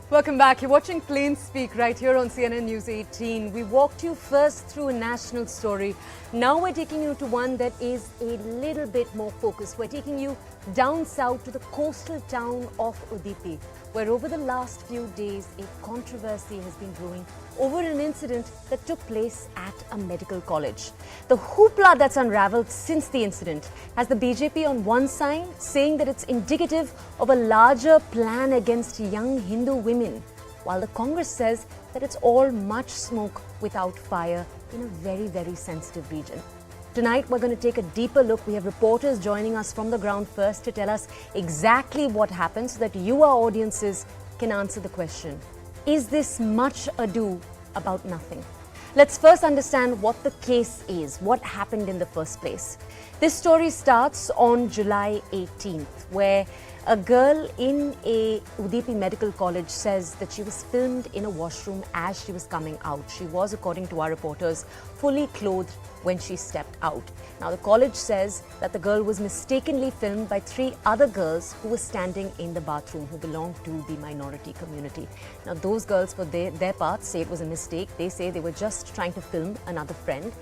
Welcome back. You're watching Plain Speak right here on CNN News 18. We walked you first through a national story. Now we're taking you to one that is a little bit more focused. We're taking you down south to the coastal town of Udupi, where over the last few days a controversy has been brewing over an incident that took place at a medical college. The hoopla that's unraveled since the incident has the BJP on one side saying that it's indicative of a larger plan against young Hindu women, while the Congress says that it's all much smoke without fire in a very, very sensitive region. Tonight, we're going to take a deeper look. We have reporters joining us from the ground first to tell us exactly what happened so that you, our audiences, can answer the question. Is this much ado about nothing? Let's first understand what the case is, what happened in the first place. This story starts on July 18th, where a girl in a Udupi medical college says that she was filmed in a washroom as she was coming out. She was, according to our reporters, fully clothed when she stepped out. Now, the college says that the girl was mistakenly filmed by 3 other girls who were standing in the bathroom who belonged to the minority community. Now, those girls, for their part, say it was a mistake. They say they were just trying to film another friend.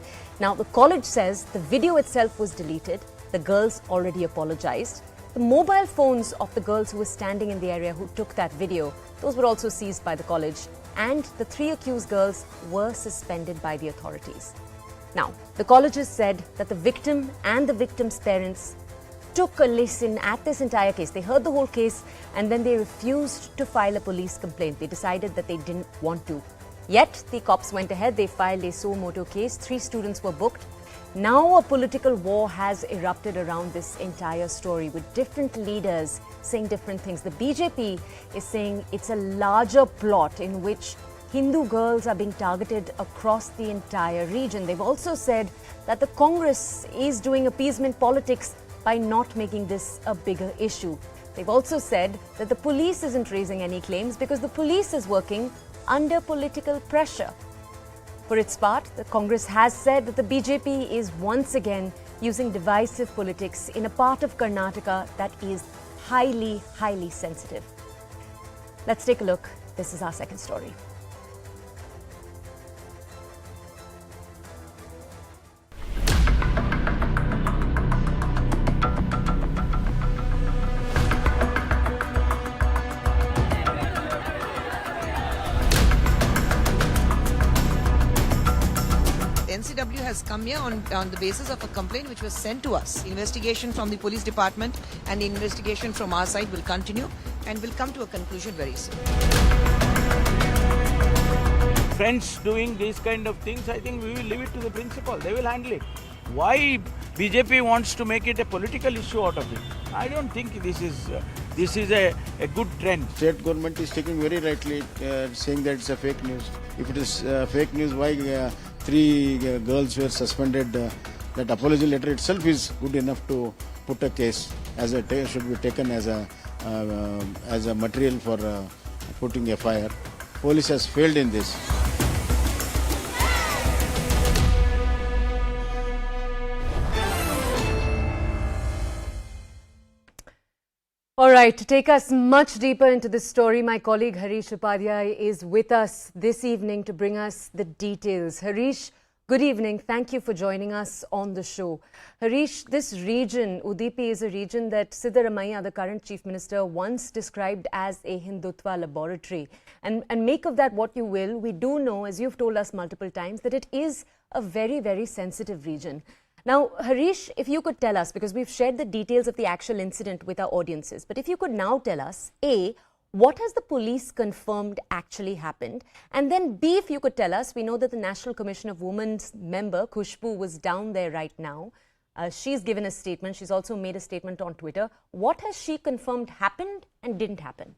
Now, the college says the video itself was deleted. The girls already apologized. The mobile phones of the girls who were standing in the area who took that video, those were also seized by the college, and the 3 accused girls were suspended by the authorities. Now, the colleges said that the victim and the victim's parents took a listen at this entire case. They heard the whole case and then they refused to file a police complaint. They decided that they didn't want to. Yet, the cops went ahead. They filed a suo motu case. 3 students were booked. Now a political war has erupted around this entire story with different leaders saying different things. The BJP is saying it's a larger plot in which Hindu girls are being targeted across the entire region. They've also said that the Congress is doing appeasement politics by not making this a bigger issue. They've also said that the police isn't raising any claims because the police is working under political pressure. For its part, the Congress has said that the BJP is once again using divisive politics in a part of Karnataka that is highly, highly sensitive. Let's take a look. This is our second story. NCW has come here on the basis of a complaint which was sent to us. Investigation from the police department and the investigation from our side will continue and will come to a conclusion very soon. Friends doing these kind of things, I think we will leave it to the principal. They will handle it. Why BJP wants to make it a political issue out of it? I don't think this is a good trend. State government is taking very rightly, saying that it's a fake news. If it is fake news, why 3 girls were suspended? That apology letter itself is good enough to put a case should be taken as a material for putting FIR. Police has failed in this. All right, to take us much deeper into this story, my colleague Harish Upadhyay is with us this evening to bring us the details. Harish, good evening. Thank you for joining us on the show. Harish, this region, Udupi, is a region that Siddaramaiah, the current Chief Minister, once described as a Hindutva laboratory. And make of that what you will, we do know, as you've told us multiple times, that it is a very, very sensitive region. Now, Harish, if you could tell us, because we've shared the details of the actual incident with our audiences, but if you could now tell us, A, what has the police confirmed actually happened? And then B, if you could tell us, we know that the National Commission of Women's member, Khushbu, was down there right now. She's given a statement. She's also made a statement on Twitter. What has she confirmed happened and didn't happen?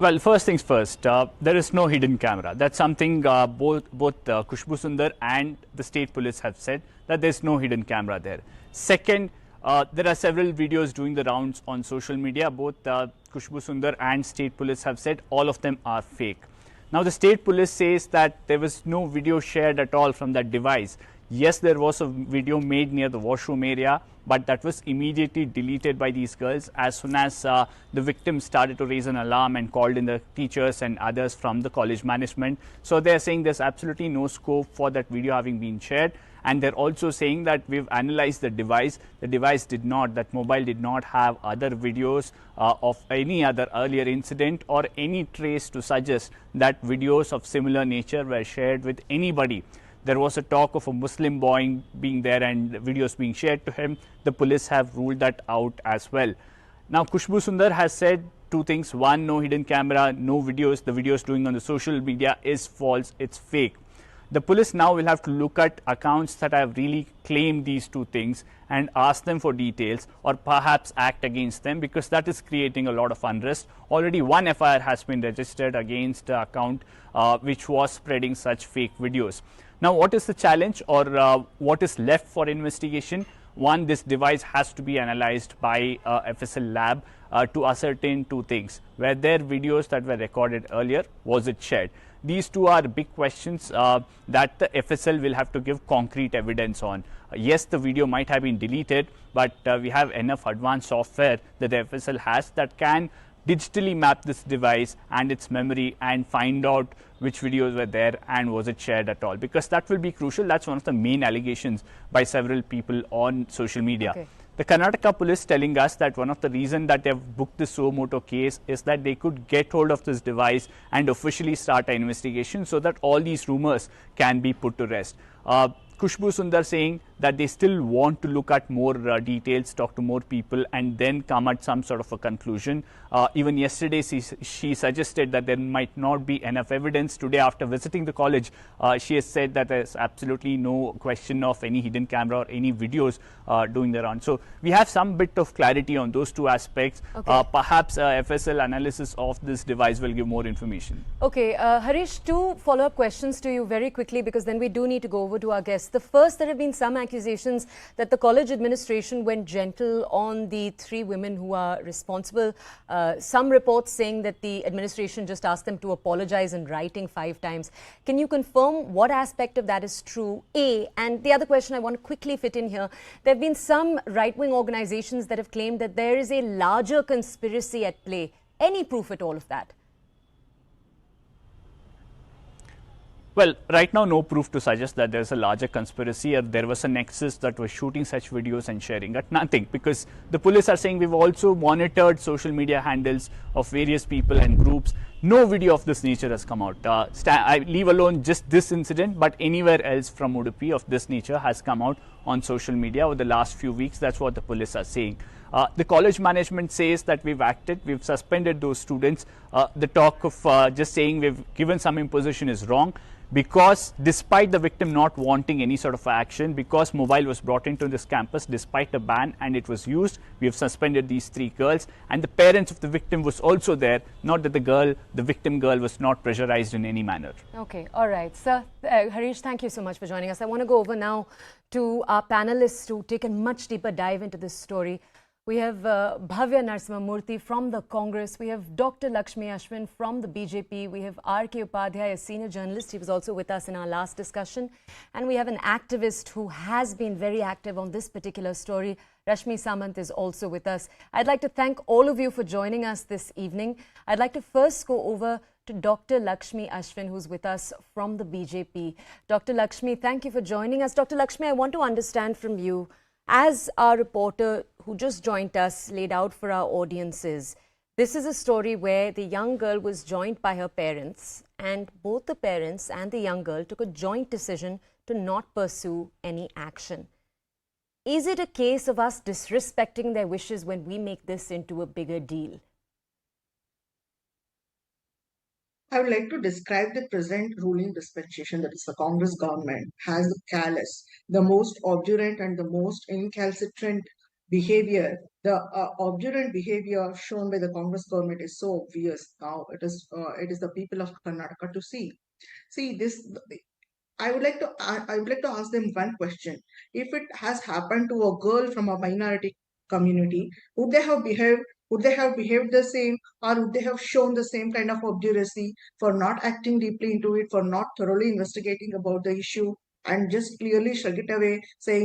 Well, first things first, there is no hidden camera. That's something both Khushbu Sundar and the state police have said, that there's no hidden camera there. Second, there are several videos doing the rounds on social media. Both Khushbu Sundar and state police have said all of them are fake. Now, the state police says that there was no video shared at all from that device. Yes, there was a video made near the washroom area, but that was immediately deleted by these girls as soon as the victim started to raise an alarm and called in the teachers and others from the college management. So they're saying there's absolutely no scope for that video having been shared. And they're also saying that we've analyzed the device. The device did not, that mobile did not have other videos of any other earlier incident or any trace to suggest that videos of similar nature were shared with anybody. There was a talk of a Muslim boy being there and videos being shared to him. The police have ruled that out as well. Now, Khushbu Sundar has said two things. One, no hidden camera, no videos. The videos doing on the social media is false, it's fake. The police now will have to look at accounts that have really claimed these two things and ask them for details or perhaps act against them, because that is creating a lot of unrest. Already one FIR has been registered against the account which was spreading such fake videos. Now, what is the challenge, or what is left for investigation? One, this device has to be analyzed by FSL lab to ascertain two things. Were there videos that were recorded earlier? Was it shared? These two are big questions that the FSL will have to give concrete evidence on. Yes, the video might have been deleted, but we have enough advanced software that the FSL has that can digitally map this device and its memory and find out which videos were there and was it shared at all, because that will be crucial. That's one of the main allegations by several people on social media. Okay. The Karnataka police telling us that one of the reasons that they have booked this suo moto case is that they could get hold of this device and officially start an investigation so that all these rumors can be put to rest. Khushbu Sundar saying that they still want to look at more details, talk to more people, and then come at some sort of a conclusion. Even yesterday, she suggested that there might not be enough evidence. Today, after visiting the college, she has said that there's absolutely no question of any hidden camera or any videos doing the round. So we have some bit of clarity on those two aspects. Okay. Perhaps FSL analysis of this device will give more information. Okay, Harish, two follow-up questions to you very quickly, because then we do need to go over to our guests. The first, there have been some accusations that the college administration went gentle on the three women who are responsible. Some reports saying that the administration just asked them to apologize in writing 5 times. Can you confirm what aspect of that is true? A, and the other question I want to quickly fit in here, there have been some right-wing organizations that have claimed that there is a larger conspiracy at play. Any proof at all of that? Well, right now, no proof to suggest that there's a larger conspiracy or there was a nexus that was shooting such videos and sharing it. Nothing, because the police are saying we've also monitored social media handles of various people and groups. No video of this nature has come out. I leave alone just this incident, but anywhere else from Udupi of this nature has come out on social media over the last few weeks. That's what the police are saying. The college management says that we've acted, we've suspended those students. The talk of just saying we've given some imposition is wrong, because despite the victim not wanting any sort of action, because mobile was brought into this campus despite a ban and it was used, we have suspended these 3 girls, and the parents of the victim was also there. Not that the victim girl was not pressurized in any manner. Okay, all right. Sir, Harish, thank you so much for joining us. I want to go over now to our panelists to take a much deeper dive into this story. We have Bhavya Narasimhamurthy from the Congress. We have Dr. Lakshmi Ashwin from the BJP. We have R.K. Upadhyay, a senior journalist. He was also with us in our last discussion. And we have an activist who has been very active on this particular story. Rashmi Samant is also with us. I'd like to thank all of you for joining us this evening. I'd like to first go over to Dr. Lakshmi Ashwin, who's with us from the BJP. Dr. Lakshmi, thank you for joining us. Dr. Lakshmi, I want to understand from you, as our reporter who just joined us laid out for our audiences, this is a story where the young girl was joined by her parents, and both the parents and the young girl took a joint decision to not pursue any action. Is it a case of us disrespecting their wishes when we make this into a bigger deal? I would like to describe the present ruling dispensation, that is the Congress government, has the callous, the most obdurate and the most incalcitrant behavior. The obdurate behavior shown by the Congress government is so obvious now. It is the people of Karnataka to see. See this. I would like to ask them one question. If it has happened to a girl from a minority community, would they have behaved? Would they have behaved the same, or would they have shown the same kind of obduracy for not acting deeply into it, for not thoroughly investigating about the issue? and just clearly shrug it away,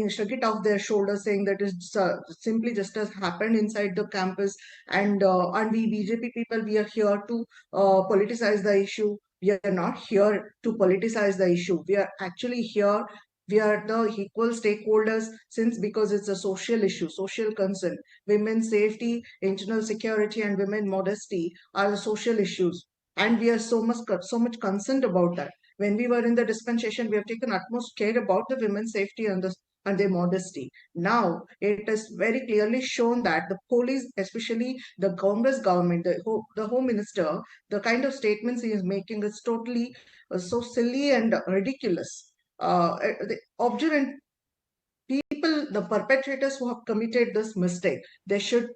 shrug it off their shoulders, saying that it's simply just has happened inside the campus. And we BJP people, we are here to politicize the issue. We are not here to politicize the issue. We are actually here. We are the equal stakeholders, since because it's a social issue, social concern. Women's safety, internal security, and women modesty are the social issues, and we are so much concerned about that. When we were in the dispensation, we have taken utmost care about the women's safety and their modesty. Now it is very clearly shown that the police, especially the Congress government, the home minister, the kind of statements he is making is totally so silly and ridiculous. The obdurate people, the perpetrators who have committed this mistake, they should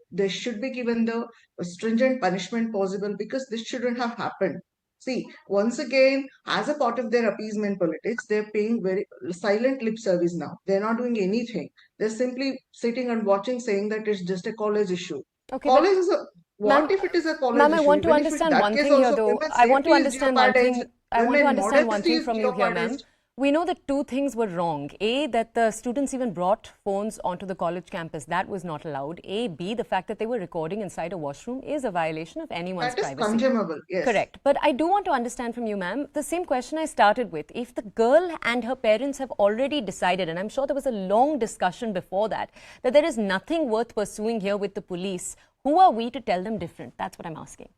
be given the stringent punishment possible, because this shouldn't have happened. See, once again, as a part of their appeasement politics, they're paying very silent lip service now. They're not doing anything. They're simply sitting and watching, saying that it's just a college issue. Okay, College is a ma'am, what if it is a college ma'am, I issue? want to Even if in understand that one case thing here, also, though. women's I want to safety is understand one thing. jeopardized, I want to women understand one modesty thing is from you here, ma'am. jeopardized. We know that two things were wrong. A, that the students even brought phones onto the college campus. That was not allowed. A, B, the fact that they were recording inside a washroom is a violation of anyone's That is privacy. condemnable, yes. Correct. But I do want to understand from you, ma'am, the same question I started with. If the girl and her parents have already decided, and I'm sure there was a long discussion before that there is nothing worth pursuing here with the police, who are we to tell them different? That's what I'm asking.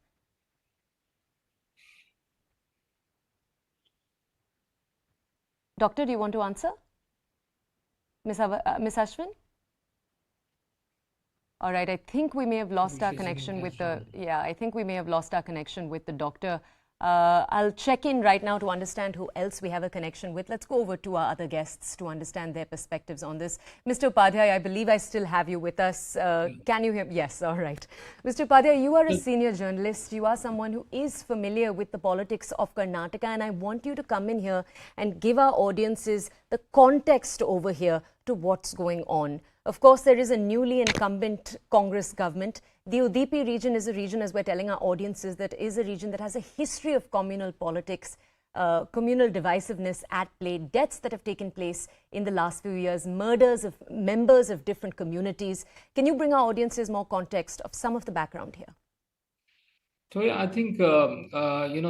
Doctor, do you want to answer? Miss Ashwin? All right, I think we may have lost our connection with the, I think we may have lost our connection with the doctor. I'll check in right now to understand who else we have a connection with. Let's go over to our other guests to understand their perspectives on this. Mr. Upadhyay, I believe I still have you with us. Can you hear me? Yes, all right. Mr. Upadhyay, you are a senior journalist. You are someone who is familiar with the politics of Karnataka, and I want you to come in here and give our audiences the context over here to what's going on. Of course, there is a newly incumbent Congress government. The Udupi region is a region, as we're telling our audiences, that is a region that has a history of communal politics, communal divisiveness at play, deaths that have taken place in the last few years, murders of members of different communities. Can you bring our audiences more context of some of the background here? So yeah, I think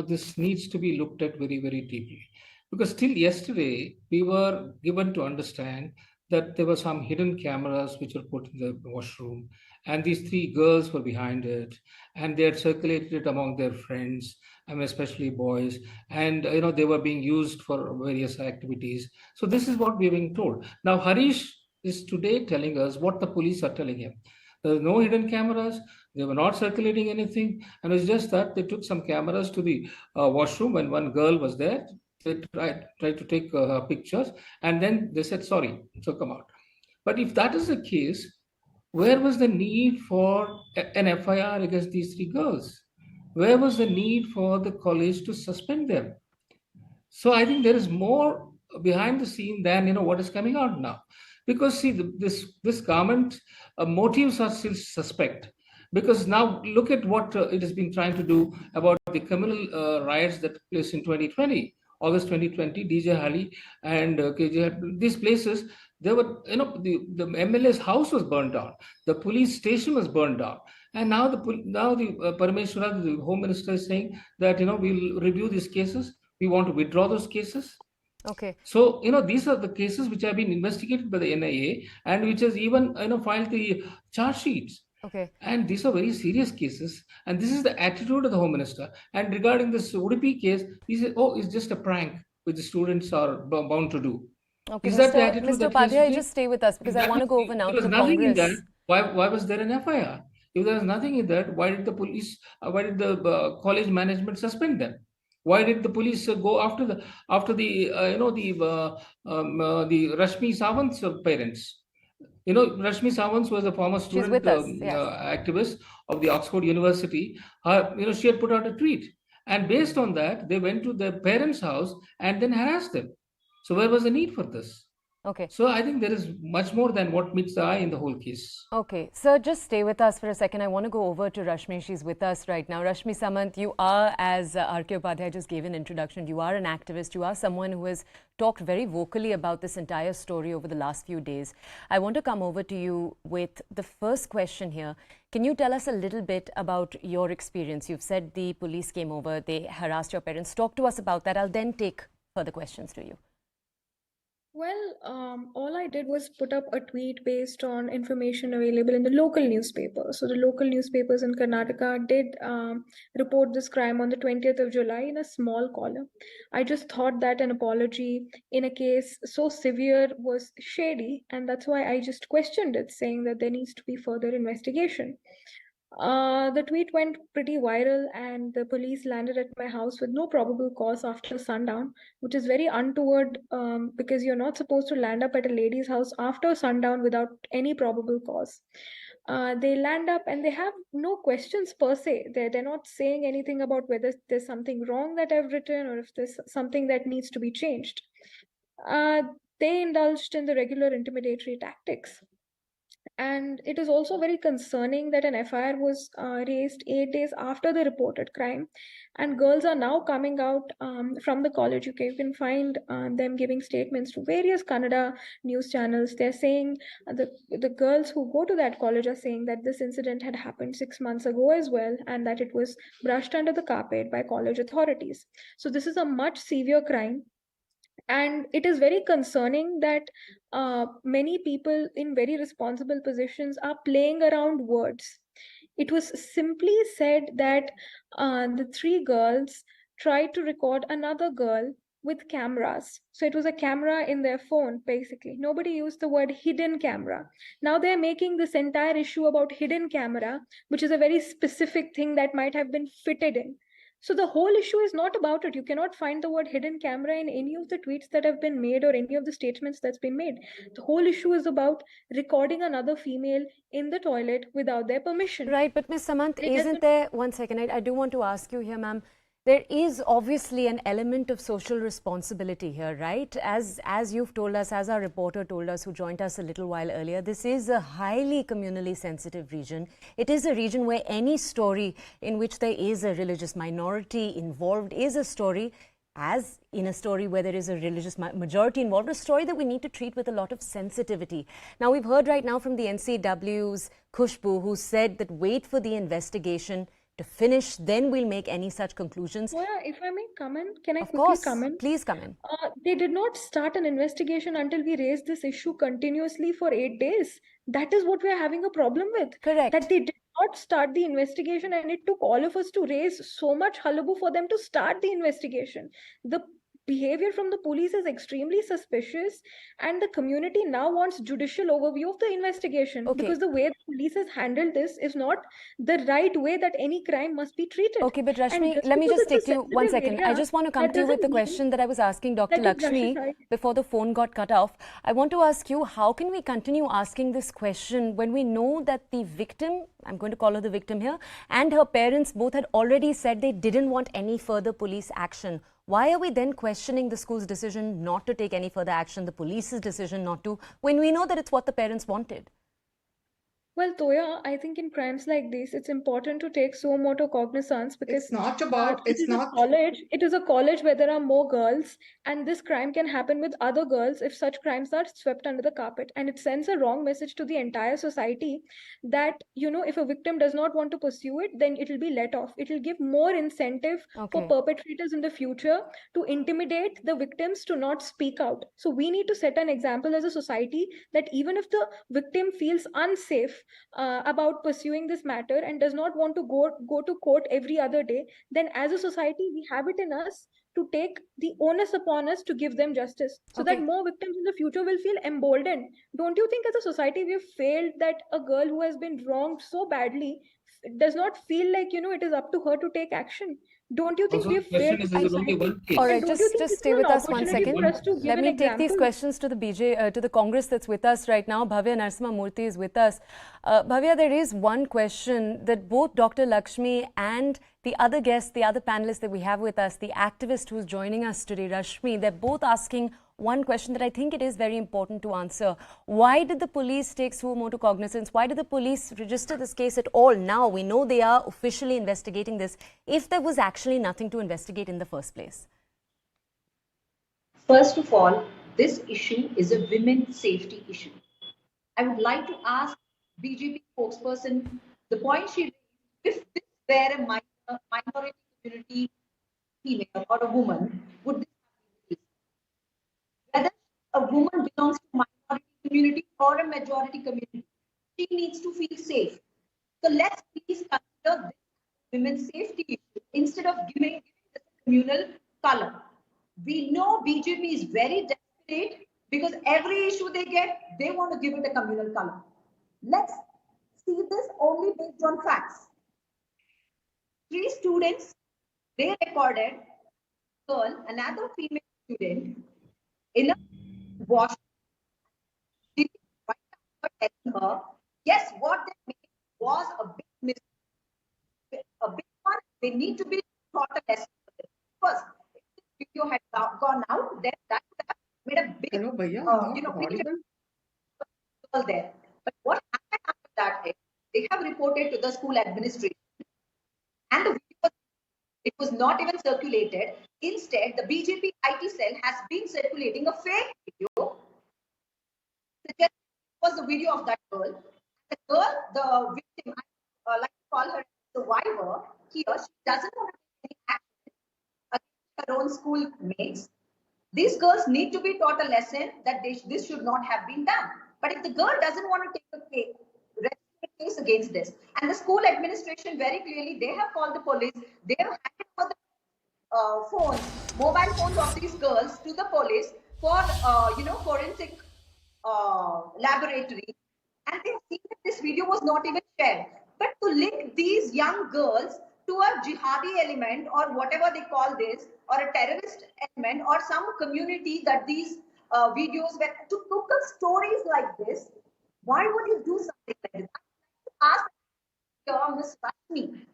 this needs to be looked at very, very deeply, because till yesterday we were given to understand that there were some hidden cameras which were put in the washroom, and these three girls were behind it, and they had circulated it among their friends, especially boys, and they were being used for various activities. So this is what we are being told. Now Harish is today telling us what the police are telling him. There were no hidden cameras. They were not circulating anything, and it's just that they took some cameras to the washroom when one girl was there. They tried to take pictures, and then they said sorry, so come out. But if that is the case, where was the need for an FIR against these three girls? Where was the need for the college to suspend them? So I think there is more behind the scene than what is coming out now, because see, this government motives are still suspect. Because now look at what it has been trying to do about the communal riots that took place in 2020. August 2020, DJ Hali and KJ, these places, there were, the MLA's house was burned down, the police station was burned down, and now the Parameshwara, the Home Minister, is saying that we'll review these cases. We want to withdraw those cases. Okay. So these are the cases which have been investigated by the NIA and which has even filed the charge sheets. Okay. And these are very serious cases. And this is the attitude of the Home Minister. And regarding this Udupi case, he said, oh, it's just a prank which the students are bound to do. Okay, is that the attitude Mr. Upadhyay, just stay with us because I want to go over now to the Congress. Why was there an FIR? If there was nothing in that, why did the police, why did the college management suspend them? Why did the police go after the Rashmi Sawant's parents? Rashmi Sawant was a former student activist of the Oxford University. She had put out a tweet, and based on that, they went to their parents' house and then harassed them. So where was the need for this? Okay. So I think there is much more than what meets the eye in the whole case. Okay, sir, just stay with us for a second. I want to go over to Rashmi. She's with us right now. Rashmi Samant, you are, as R.K. Upadhyay just gave an introduction, you are an activist. You are someone who has talked very vocally about this entire story over the last few days. I want to come over to you with the first question here. Can you tell us a little bit about your experience? You've said the police came over, they harassed your parents. Talk to us about that. I'll then take further questions to you. Well, all I did was put up a tweet based on information available in the local newspaper. So the local newspapers in Karnataka did report this crime on the 20th of July in a small column. I just thought that an apology in a case so severe was shady, and that's why I just questioned it, saying that there needs to be further investigation. The tweet went pretty viral, and the police landed at my house with no probable cause after sundown, which is very untoward because you're not supposed to land up at a lady's house after sundown without any probable cause. They land up and they have no questions per se. They're not saying anything about whether there's something wrong that I've written or if there's something that needs to be changed. They indulged in the regular intimidatory tactics. And it is also very concerning that an FIR was raised 8 days after the reported crime, and girls are now coming out from the college. You can find them giving statements to various Kannada news channels. They're saying the girls who go to that college are saying that this incident had happened 6 months ago as well, and that it was brushed under the carpet by college authorities. So this is a much severe crime. And it is very concerning that many people in very responsible positions are playing around words. It was simply said that the three girls tried to record another girl with cameras. So it was a camera in their phone, basically. Nobody used the word hidden camera. Now they're making this entire issue about hidden camera, which is a very specific thing that might have been fitted in. So the whole issue is not about it. You cannot find the word hidden camera in any of the tweets that have been made or any of the statements that's been made. The whole issue is about recording another female in the toilet without their permission. Right, but Ms. Samant, isn't there, one second, I do want to ask you here, ma'am, there is obviously an element of social responsibility here, right? As you've told us, as our reporter told us who joined us a little while earlier, this is a highly communally sensitive region. It is a region where any story in which there is a religious minority involved is a story, as in a story where there is a religious majority involved, a story that we need to treat with a lot of sensitivity. Now, we've heard right now from the NCW's Khushbu, who said that wait for the investigation to finish, then we'll make any such conclusions. Well, if I may come in, can I Of quickly course, come in? please come in. They did not start an investigation until we raised this issue continuously for 8 days. That is what we're having a problem with. Correct. That they did not start the investigation, and it took all of us to raise so much hullabaloo for them to start the investigation. The behavior from the police is extremely suspicious, and the community now wants judicial overview of the investigation, Okay. because the way the police has handled this is not the right way that any crime must be treated. Okay, but And Rashmi, just let me because just it's take a you one sensitive second. I area, just want to come that to you with the doesn't mean question that I was asking Dr. that it's Lakshmi justified. before the phone got cut off. I want to ask you, how can we continue asking this question when we know that the victim, I'm going to call her the victim here, and her parents both had already said they didn't want any further police action? Why are we then questioning the school's decision not to take any further action, the police's decision not to, when we know that it's what the parents wanted? Well, Toya, I think in crimes like this, it's important to take suo motu cognizance, because It's not about, it it's is not. a college. It is a college where there are more girls, and this crime can happen with other girls if such crimes are swept under the carpet. And it sends a wrong message to the entire society that, if a victim does not want to pursue it, then it will be let off. It will give more incentive for Okay. perpetrators in the future to intimidate the victims to not speak out. So we need to set an example as a society that even if the victim feels unsafe about pursuing this matter and does not want to go to court every other day, then as a society we have it in us to take the onus upon us to give them justice, so Okay. that more victims in the future will feel emboldened. Don't you think as a society we have failed, that a girl who has been wronged so badly does not feel like it is up to her to take action? Don't you think Also, we the have question failed is, as a there is only society? one case. All And right, don't you think just this stay is with an us one opportunity second. for us to give Let an me take these example? questions to the Congress that's with us right now. Bhavya Narasimha Murthy is with us. Bhavya, there is one question that both Dr. Lakshmi and the other guest, the other panelist that we have with us, the activist who's joining us today, Rashmi, they're both asking one question that I think it is very important to answer. Why did the police take suo motu cognizance? Why did the police register this case at all? Now we know they are officially investigating this, if there was actually nothing to investigate in the first place. First of all, this issue is a women's safety issue. I would like to ask BJP spokesperson the point she raised, if this were a minority community female or a woman, would this be the case? Whether a woman belongs to minority community or a majority community, she needs to feel safe. So let's please consider this women's safety issue instead of giving this a communal color. We know BJP is very desperate because every issue they get, they want to give it a communal color. Let's see this only based on facts. 3 students, they recorded girl, another female student, in a washroom. Telling her, yes, what they made was a big mistake, a big one. They need to be taught a lesson. First, if this video had gone out, then that would have made a big, Hello, Bhaiya, girl there. But what happened after that is they have reported to the school administration, and the video, it was not even circulated. Instead, the BJP IT cell has been circulating a fake video. It was the video of that girl. The girl, the victim, I like to call her survivor, here, she doesn't want to take any action against her own schoolmates. These girls need to be taught a lesson that this should not have been done. But if the girl doesn't want to take a case against this, and the school administration very clearly, they have called the police, they have handed over the mobile phones of these girls to the police for forensic laboratory, and they have seen that this video was not even shared. But to link these young girls to a jihadi element or whatever they call this, or a terrorist element, or some community that these videos were, to cook up stories like this, why would you do something like this? Ask Ms. Rashmi,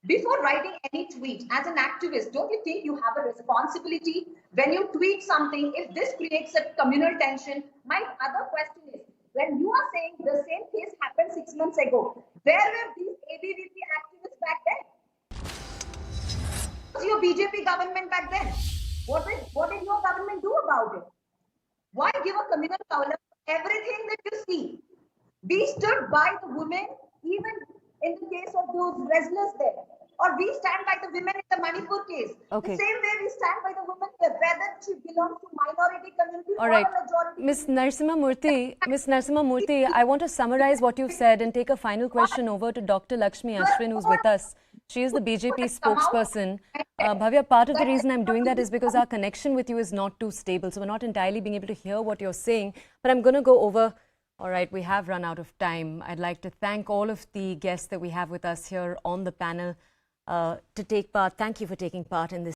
before writing any tweet, as an activist, don't you think you have a responsibility when you tweet something? If this creates a communal tension, my other question is, when you are saying the same case happened 6 months ago, where were these ABVP activists back then? What was your BJP government back then? What did your government do about it? Why give a communal color for everything that you see? We stood by the women, even in the case of those wrestlers there. Or we stand by the women in the Manipur case. Okay. The same way we stand by the women here, whether she belongs to minority community All or right. a majority. Ms. Narasimha Murthy, I want to summarize what you've said and take a final question over to Dr. Lakshmi Ashwin, who's with us. She is the BJP spokesperson. Bhavya, part of the reason I'm doing that is because our connection with you is not too stable. So we're not entirely being able to hear what you're saying. But I'm going to go over. All right, we have run out of time. I'd like to thank all of the guests that we have with us here on the panel to take part. Thank you for taking part in this.